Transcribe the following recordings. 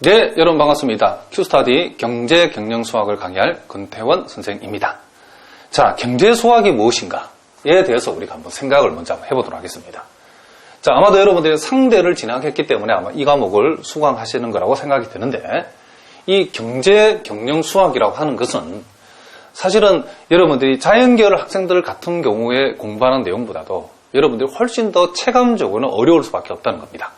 네, 여러분 반갑습니다. 큐스타디 경제경영수학을 강의할 권태원 선생입니다. 자, 경제수학이 무엇인가에 대해서 우리가 한번 생각을 먼저 한번 해보도록 하겠습니다. 자, 아마도 여러분들이 상대를 진학했기 때문에 아마 이 과목을 수강하시는 거라고 생각이 드는데, 이 경제경영수학이라고 하는 것은 사실은 여러분들이 자연계열 학생들 같은 경우에 공부하는 내용보다도 여러분들이 훨씬 더 체감적으로는 어려울 수밖에 없다는 겁니다.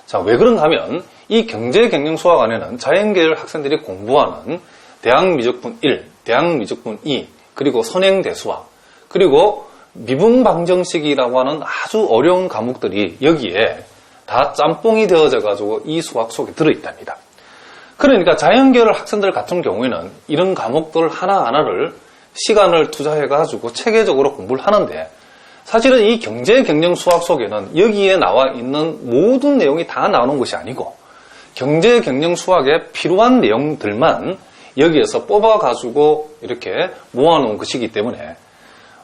자, 왜 그런가 하면 이 경제경영수학 안에는 자연계열 학생들이 공부하는 대학미적분 1, 대학미적분 2, 그리고 선행대수학, 그리고 미분방정식이라고 하는 아주 어려운 과목들이 여기에 다 짬뽕이 되어져 가지고 이 수학 속에 들어있답니다. 그러니까 자연계열 학생들 같은 경우에는 이런 과목들 하나하나를 시간을 투자해 가지고 체계적으로 공부를 하는데, 사실은 이 경제경영수학 속에는 여기에 나와 있는 모든 내용이 다 나오는 것이 아니고, 경제경영수학에 필요한 내용들만 여기에서 뽑아가지고 이렇게 모아놓은 것이기 때문에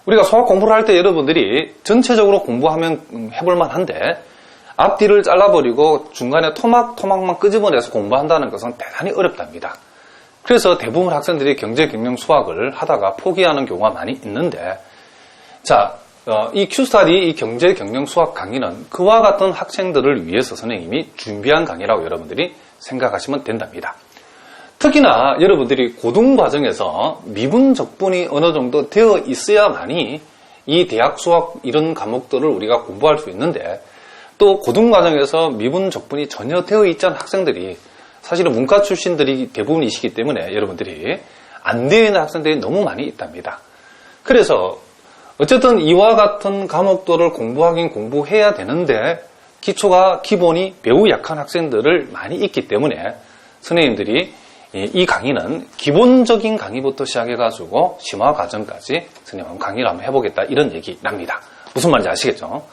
우리가 수학 공부를 할 때 여러분들이 전체적으로 공부하면 해볼만 한데, 앞뒤를 잘라버리고 중간에 토막만 끄집어내서 공부한다는 것은 대단히 어렵답니다. 그래서 대부분 학생들이 경제경영수학을 하다가 포기하는 경우가 많이 있는데, 자, 이 큐스타디 이 경제경영수학 강의는 그와 같은 학생들을 위해서 선생님이 준비한 강의라고 여러분들이 생각하시면 된답니다. 특히나 여러분들이 고등과정에서 미분적분이 어느 정도 되어 있어야만이 이 대학수학 이런 과목들을 우리가 공부할 수 있는데, 또 고등과정에서 미분적분이 전혀 되어 있지 않은 학생들이 사실은 문과 출신들이 대부분이시기 때문에 여러분들이 안 되어 있는 학생들이 너무 많이 있답니다. 그래서 어쨌든 이와 같은 과목들을 공부하긴 공부해야 되는데 기본이 매우 약한 학생들을 많이 있기 때문에 선생님들이 이 강의는 기본적인 강의부터 시작해가지고 심화 과정까지 선생님 한번 강의를 한번 해보겠다 이런 얘기랍니다. 무슨 말인지 아시겠죠?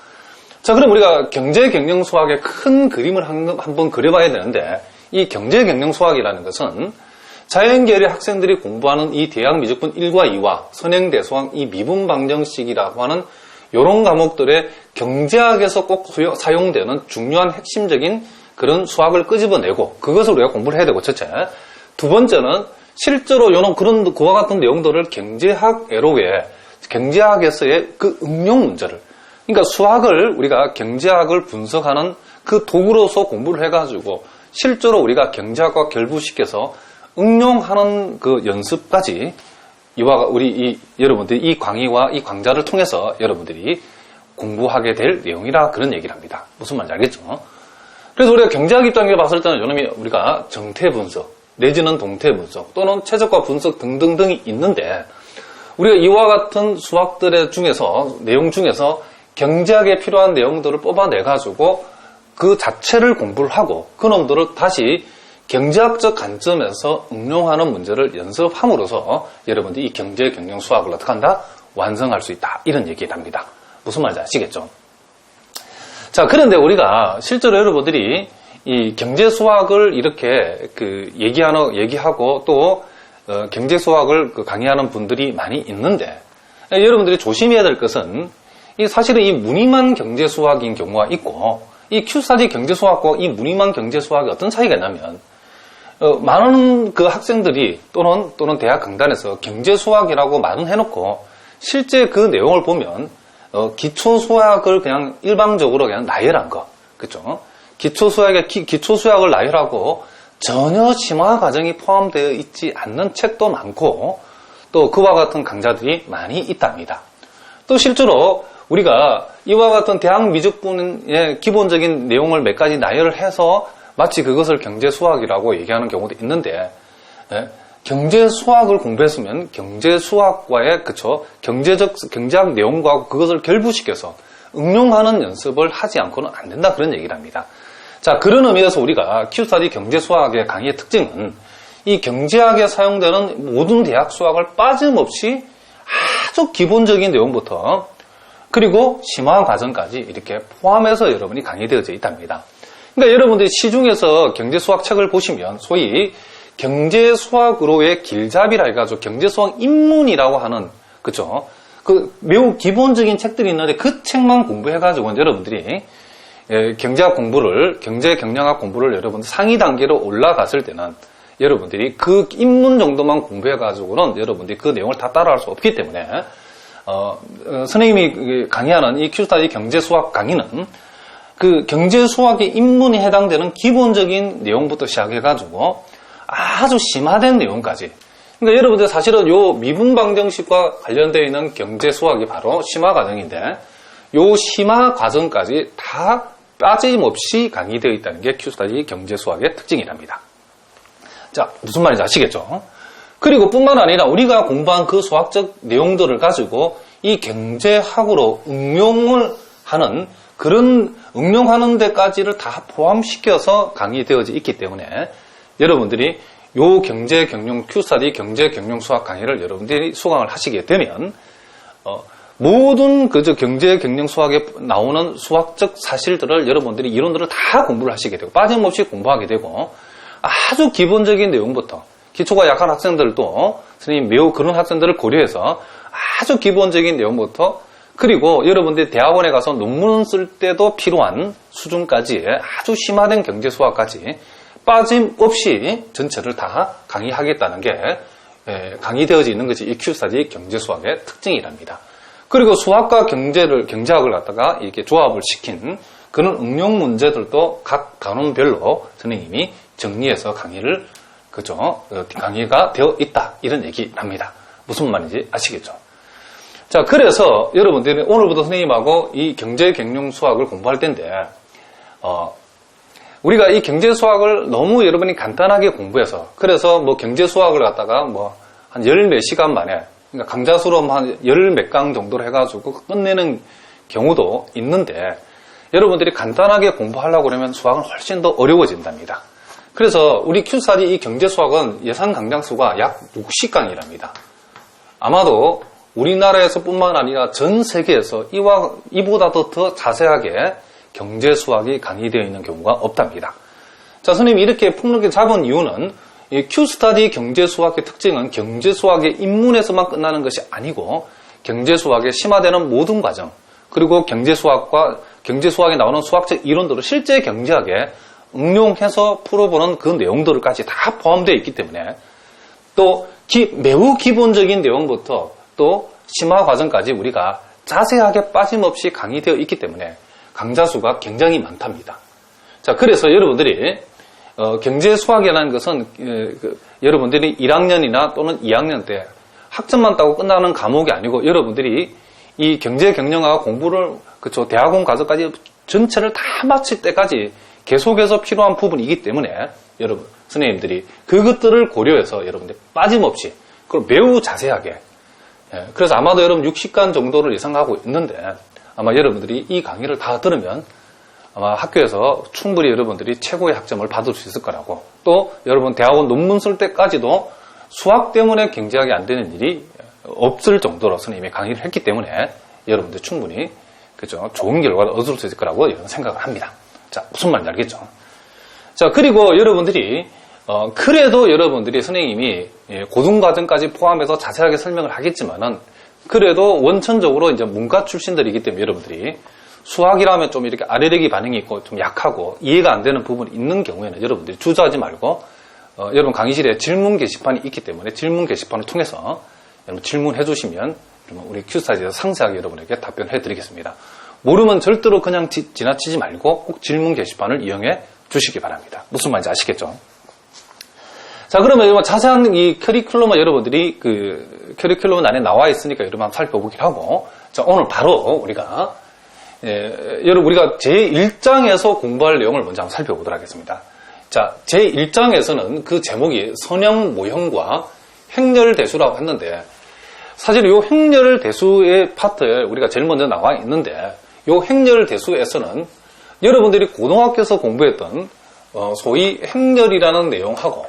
자, 그럼 우리가 경제경영수학의 큰 그림을 한번 그려봐야 되는데, 이 경제경영수학이라는 것은 자연계열의 학생들이 공부하는 이 대학미적분 1과 2와 선행대수학 이 미분방정식이라고 하는 이런 과목들의 경제학에서 꼭 사용되는 중요한 핵심적인 그런 수학을 끄집어내고 그것을 우리가 공부를 해야 되고, 첫째. 두 번째는 실제로 그와 같은 내용들을 경제학에서의 그 응용 문제를, 그러니까 수학을 우리가 경제학을 분석하는 그 도구로서 공부를 해가지고 실제로 우리가 경제학과 결부시켜서 응용하는 그 연습까지 여러분들이 이 강의와 이 강좌를 통해서 여러분들이 공부하게 될 내용이라 그런 얘기를 합니다. 무슨 말인지 알겠죠? 그래서 우리가 경제학 입장에서 봤을 때는 우리가 정태 분석 내지는 동태 분석 또는 최적화 분석 등등등이 있는데, 우리가 이와 같은 수학들의 내용 중에서 경제학에 필요한 내용들을 뽑아내가지고 그 자체를 공부를 하고 그 놈들을 다시 경제학적 관점에서 응용하는 문제를 연습함으로써 여러분들이 이 경제경영수학을 어떻게 한다? 완성할 수 있다. 이런 얘기를 합니다. 무슨 말인지 아시겠죠? 자, 그런데 우리가 실제로 여러분들이 이 경제수학을 이렇게 얘기하고 또 경제수학을 강의하는 분들이 많이 있는데, 여러분들이 조심해야 될 것은 사실은 이 무늬만 경제수학인 경우가 있고, 이 큐스타디 경제수학과 이 무늬만 경제수학이 어떤 차이가 있냐면, 많은 그 학생들이 또는 대학 강단에서 경제수학이라고 말은 해놓고 실제 그 내용을 보면 기초수학을 그냥 일방적으로 그냥 나열한 거, 그렇죠? 기초수학을 나열하고 전혀 심화 과정이 포함되어 있지 않는 책도 많고, 또 그와 같은 강좌들이 많이 있답니다. 또 실제로 우리가 이와 같은 대학 미적분의 기본적인 내용을 몇 가지 나열을 해서 마치 그것을 경제수학이라고 얘기하는 경우도 있는데, 경제수학을 공부했으면 경제수학과의 경제학 내용과 그것을 결부시켜서 응용하는 연습을 하지 않고는 안 된다, 그런 얘기를 합니다. 자, 그런 의미에서 우리가 큐스타디 경제수학의 강의의 특징은 이 경제학에 사용되는 모든 대학 수학을 빠짐없이 아주 기본적인 내용부터 그리고 심화 과정까지 이렇게 포함해서 여러분이 강의되어져 있답니다. 그러니까 여러분들이 시중에서 경제수학 책을 보시면 소위 경제수학으로의 길잡이라 해가지고 경제수학 입문이라고 하는, 그쵸? 매우 기본적인 책들이 있는데 그 책만 공부해가지고 여러분들이 경제학 공부를, 경제 경영학 공부를 여러분 상위 단계로 올라갔을 때는 여러분들이 그 입문 정도만 공부해가지고는 여러분들이 그 내용을 다 따라할 수 없기 때문에, 선생님이 강의하는 이 큐스타디 경제수학 강의는 그 경제수학의 입문에 해당되는 기본적인 내용부터 시작해가지고 아주 심화된 내용까지. 그러니까 여러분들 사실은 요 미분 방정식과 관련되어 있는 경제수학이 바로 심화 과정인데, 요 심화 과정까지 다 빠짐없이 강의되어 있다는 게 큐스타디 경제수학의 특징이랍니다. 자, 무슨 말인지 아시겠죠? 그리고 뿐만 아니라 우리가 공부한 그 수학적 내용들을 가지고 이 경제학으로 응용을 하는, 그런 응용하는 데까지를 다 포함시켜서 강의되어져 있기 때문에 여러분들이 요 경제 경영 큐스타디 경제 경영 수학 강의를 여러분들이 수강을 하시게 되면 모든 그저 경제 경영 수학에 나오는 수학적 사실들을 여러분들이 이론들을 다 공부를 하시게 되고 빠짐없이 공부하게 되고, 아주 기본적인 내용부터, 기초가 약한 학생들도 선생님 매우 그런 학생들을 고려해서 아주 기본적인 내용부터, 그리고 여러분들이 대학원에 가서 논문 쓸 때도 필요한 수준까지 아주 심화된 경제 수학까지 빠짐없이 전체를 다 강의하겠다는 게 강의되어져 있는 것이 이 큐스타디 경제 수학의 특징이랍니다. 그리고 수학과 경제학을 갖다가 이렇게 조합을 시킨 그런 응용 문제들도 각 단원별로 선생님이 정리해서 강의가 되어 있다, 이런 얘기랍니다. 무슨 말인지 아시겠죠? 자, 그래서 여러분들이 오늘부터 선생님하고 이 경제 경영 수학을 공부할 텐데, 우리가 이 경제 수학을 너무 여러분이 간단하게 공부해서, 그래서 뭐 경제 수학을 갖다가 뭐 한 열 몇 시간 만에, 그러니까 강좌 수업 한 열 몇 강 정도로 해가지고 끝내는 경우도 있는데, 여러분들이 간단하게 공부하려고 그러면 수학은 훨씬 더 어려워진답니다. 그래서 우리 큐스타디 이 경제 수학은 예상 강좌 수가 약 60강이랍니다. 아마도 우리나라에서 뿐만 아니라 전 세계에서 이보다도 더 자세하게 경제 수학이 강의되어 있는 경우가 없답니다. 자, 선생님이 이렇게 폭넓게 잡은 이유는 이 큐스타디 경제 수학의 특징은 경제 수학의 입문에서만 끝나는 것이 아니고 경제 수학에 심화되는 모든 과정, 그리고 경제 수학에 나오는 수학적 이론들을 실제 경제학에 응용해서 풀어보는 그 내용들까지 다 포함되어 있기 때문에, 또 매우 기본적인 내용부터 또 심화 과정까지 우리가 자세하게 빠짐없이 강의되어 있기 때문에 강좌 수가 굉장히 많답니다. 자, 그래서 여러분들이 경제 수학이라는 것은 여러분들이 1학년이나 또는 2학년 때 학점만 따고 끝나는 과목이 아니고, 여러분들이 이 경제 경영학 공부를 대학원 가서까지 전체를 다 마칠 때까지 계속해서 필요한 부분이기 때문에 여러분 선생님들이 그것들을 고려해서 여러분들 빠짐없이, 그리고 매우 자세하게, 그래서 아마도 여러분 60강 정도를 예상하고 있는데, 아마 여러분들이 이 강의를 다 들으면 아마 학교에서 충분히 여러분들이 최고의 학점을 받을 수 있을 거라고, 또 여러분 대학원 논문 쓸 때까지도 수학 때문에 경제학이 안 되는 일이 없을 정도로 선생님이 강의를 했기 때문에 여러분들 충분히 좋은 결과를 얻을 수 있을 거라고 이런 생각을 합니다. 자, 무슨 말인지 알겠죠? 자, 그리고 여러분들이 그래도 여러분들이 선생님이 고등과정까지 포함해서 자세하게 설명을 하겠지만은, 그래도 원천적으로 이제 문과 출신들이기 때문에 여러분들이 수학이라면 좀 이렇게 아래력이 반응이 있고 좀 약하고 이해가 안 되는 부분이 있는 경우에는 여러분들이 주저하지 말고 여러분 강의실에 질문 게시판이 있기 때문에 질문 게시판을 통해서 여러분 질문해 주시면 우리 큐스타디에서 상세하게 여러분에게 답변해 드리겠습니다. 모르면 절대로 그냥 지나치지 말고 꼭 질문 게시판을 이용해 주시기 바랍니다. 무슨 말인지 아시겠죠? 자, 그러면 자세한 이 커리큘럼은 여러분들이 커리큘럼 안에 나와 있으니까 여러분 한번 살펴보기로 하고, 자, 오늘 바로 우리가 여러분 우리가 제1장에서 공부할 내용을 먼저 한번 살펴보도록 하겠습니다. 자, 제1장에서는 그 제목이 선형 모형과 행렬대수라고 했는데, 사실 이 행렬대수의 파트에 우리가 제일 먼저 나와 있는데, 이 행렬대수에서는 여러분들이 고등학교에서 공부했던 소위 행렬이라는 내용하고,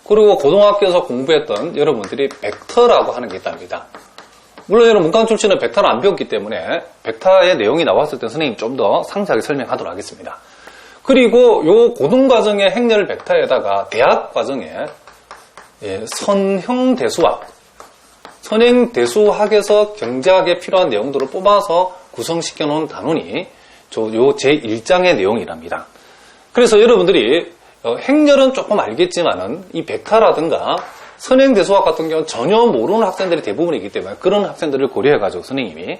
그리고 고등학교에서 공부했던 여러분들이 벡터라고 하는 게 있답니다. 물론 여러분 문과 출신은 벡터를 안 배웠기 때문에 벡터의 내용이 나왔을 때 선생님이 좀 더 상세하게 설명하도록 하겠습니다. 그리고 요 고등과정의 행렬 벡터에다가 대학과정에 선형대수학, 선행대수학에서 경제학에 필요한 내용들을 뽑아서 구성시켜 놓은 단원이 요 제1장의 내용이랍니다. 그래서 여러분들이 행렬은 조금 알겠지만은 이 백타라든가 선행대수학 같은 경우는 전혀 모르는 학생들이 대부분이기 때문에 그런 학생들을 고려해가지고 선생님이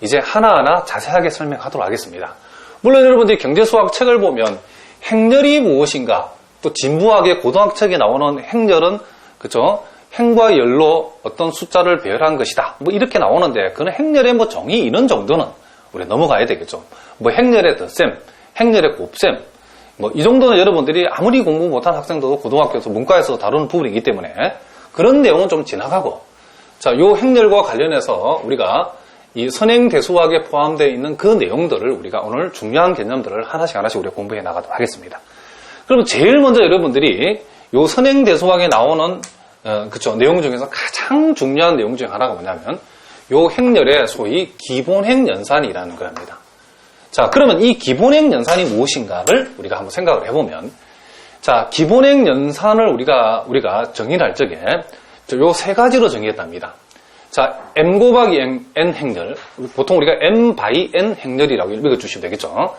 이제 하나하나 자세하게 설명하도록 하겠습니다. 물론 여러분들이 경제수학 책을 보면 행렬이 무엇인가, 또 진부학의 고등학책에 나오는 행렬은 그죠? 행과 열로 어떤 숫자를 배열한 것이다. 뭐 이렇게 나오는데 그는 행렬의 뭐 정의 이런 정도는 우리 넘어가야 되겠죠. 뭐 행렬의 덧셈, 행렬의 곱셈, 뭐 이 정도는 여러분들이 아무리 공부 못한 학생도 고등학교에서 문과에서 다루는 부분이기 때문에 그런 내용은 좀 지나가고, 자, 요 행렬과 관련해서 우리가 이 선행대수학에 포함되어 있는 그 내용들을 우리가 오늘 중요한 개념들을 하나씩 우리가 공부해 나가도록 하겠습니다. 그럼 제일 먼저 여러분들이 요 선행대수학에 나오는 그쵸, 내용 중에서 가장 중요한 내용 중에 하나가 뭐냐면 요 행렬의 소위 기본행 연산이라는 겁니다. 자, 그러면 이 기본행 연산이 무엇인가를 우리가 한번 생각을 해보면, 자, 기본행 연산을 우리가 정의를 할 적에 요 세 가지로 정의했답니다. 자, m 곱하기 n 행렬, 보통 우리가 m by n 행렬이라고 읽어주시면 되겠죠.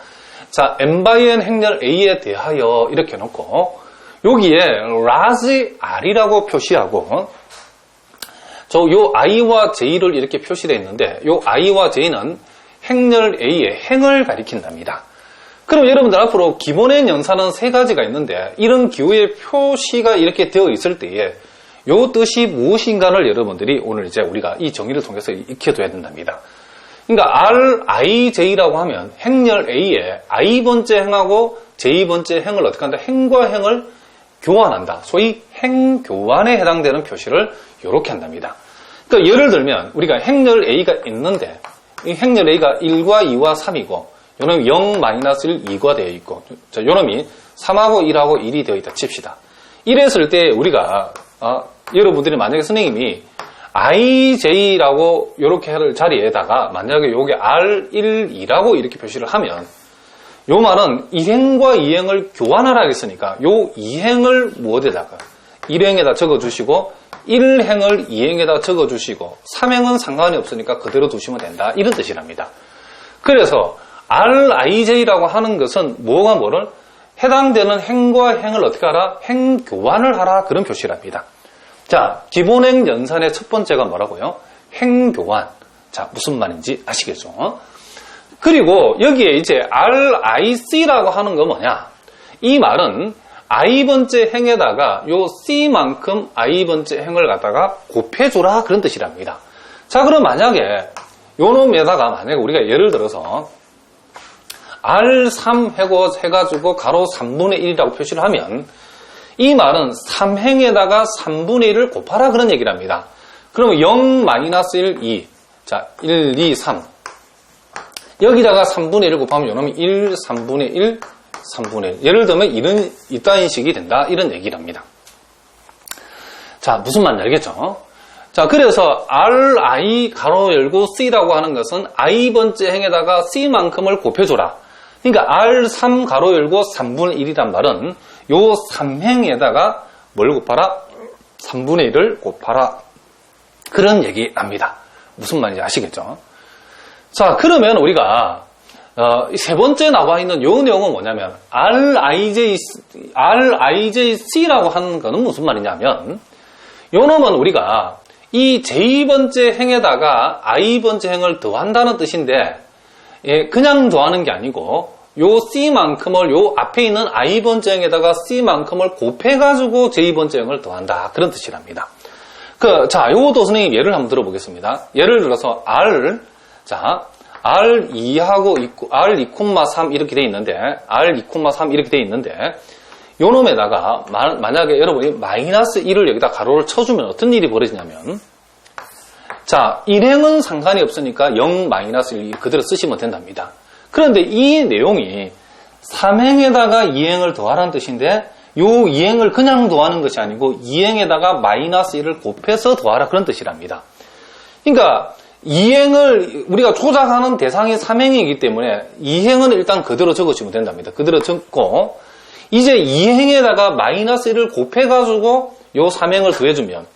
자, m by n 행렬 a에 대하여 이렇게 놓고 여기에 large r이라고 표시하고 요 i와 j를 이렇게 표시되어 있는데 요 i와 j는 행렬 a의 행을 가리킨답니다. 그럼 여러분들 앞으로 기본행 연산은 세 가지가 있는데 이런 기호의 표시가 이렇게 되어 있을 때에 요 뜻이 무엇인가를 여러분들이 오늘 이제 우리가 이 정의를 통해서 익혀둬야 된답니다. 그러니까 RIJ라고 하면 행렬 A에 I번째 행하고 J번째 행을 어떻게 한다? 행과 행을 교환한다. 소위 행교환에 해당되는 표시를 이렇게 한답니다. 그러니까 예를 들면 우리가 행렬 A가 있는데 이 행렬 A가 1과 2와 3이고 요놈이 0, -1, 2가 되어 있고 자, 요놈이 3하고 1하고 1이 되어 있다 칩시다. 이랬을 때 우리가 여러분들이 만약에 선생님이 IJ라고 이렇게 할 자리에다가 만약에 요게 R1, 2라고 이렇게 표시를 하면 요 말은 1행과 2행을 교환하라 했으니까 요 2행을 무엇에다가 1행에다 적어주시고 1행을 2행에다 적어주시고 3행은 상관이 없으니까 그대로 두시면 된다. 이런 뜻이랍니다. 그래서 RIJ라고 하는 것은 뭐를 해당되는 행과 행을 어떻게 하라? 행 교환을 하라. 그런 표시랍니다. 자, 기본행 연산의 첫 번째가 뭐라고요? 행 교환. 자, 무슨 말인지 아시겠죠? 그리고 여기에 이제 RIC라고 하는 건 뭐냐? 이 말은 I번째 행에다가 요 C만큼 I번째 행을 갖다가 곱해줘라. 그런 뜻이랍니다. 자, 그럼 만약에 요 놈에다가 만약에 우리가 예를 들어서 R3 해가지고 가로 3분의 1이라고 표시를 하면 이 말은 3행에다가 3분의 1을 곱하라 그런 얘기를 합니다. 그러면 0, -1, 2. 자, 1, 2, 3. 여기다가 3분의 1을 곱하면 요놈이 1, 3분의 1, 3분의 1. 예를 들면 이따인 식이 된다. 이런 얘기를 합니다. 자, 무슨 말인지 알겠죠? 자, 그래서 RI 가로 열고 C라고 하는 것은 I번째 행에다가 C만큼을 곱해줘라. 그러니까 R3 가로 열고 3분의 1이란 말은 요 3행에다가 뭘 곱하라? 3분의 1을 곱하라. 그런 얘기 납니다. 무슨 말인지 아시겠죠? 자, 그러면 우리가 세 번째 나와 있는 요 내용은 뭐냐면 RIJC라고 하는 거는 무슨 말이냐면 요 놈은 우리가 이 J번째 행에다가 I번째 행을 더한다는 뜻인데 그냥 더하는 게 아니고 요 C만큼을 요 앞에 있는 I번째 행에다가 C만큼을 곱해가지고 J번째 행을 더한다. 그런 뜻이랍니다. 자, 요것도 선생님 예를 한번 들어보겠습니다. 예를 들어서 R2하고 R2,3 이렇게 돼 있는데 R2,3 이렇게 돼 있는데 요 놈에다가 만약에 여러분이 -1을 여기다 가로를 쳐주면 어떤 일이 벌어지냐면 자, 1행은 상관이 없으니까 0, -1 그대로 쓰시면 된답니다. 그런데 이 내용이 3행에다가 2행을 더하라는 뜻인데 요 2행을 그냥 더하는 것이 아니고 2행에다가 -1을 곱해서 더하라 그런 뜻이랍니다. 그러니까 2행을 우리가 조작하는 대상이 3행이기 때문에 2행은 일단 그대로 적어주면 된답니다. 그대로 적고 이제 2행에다가 -1을 곱해가지고 요 3행을 더해주면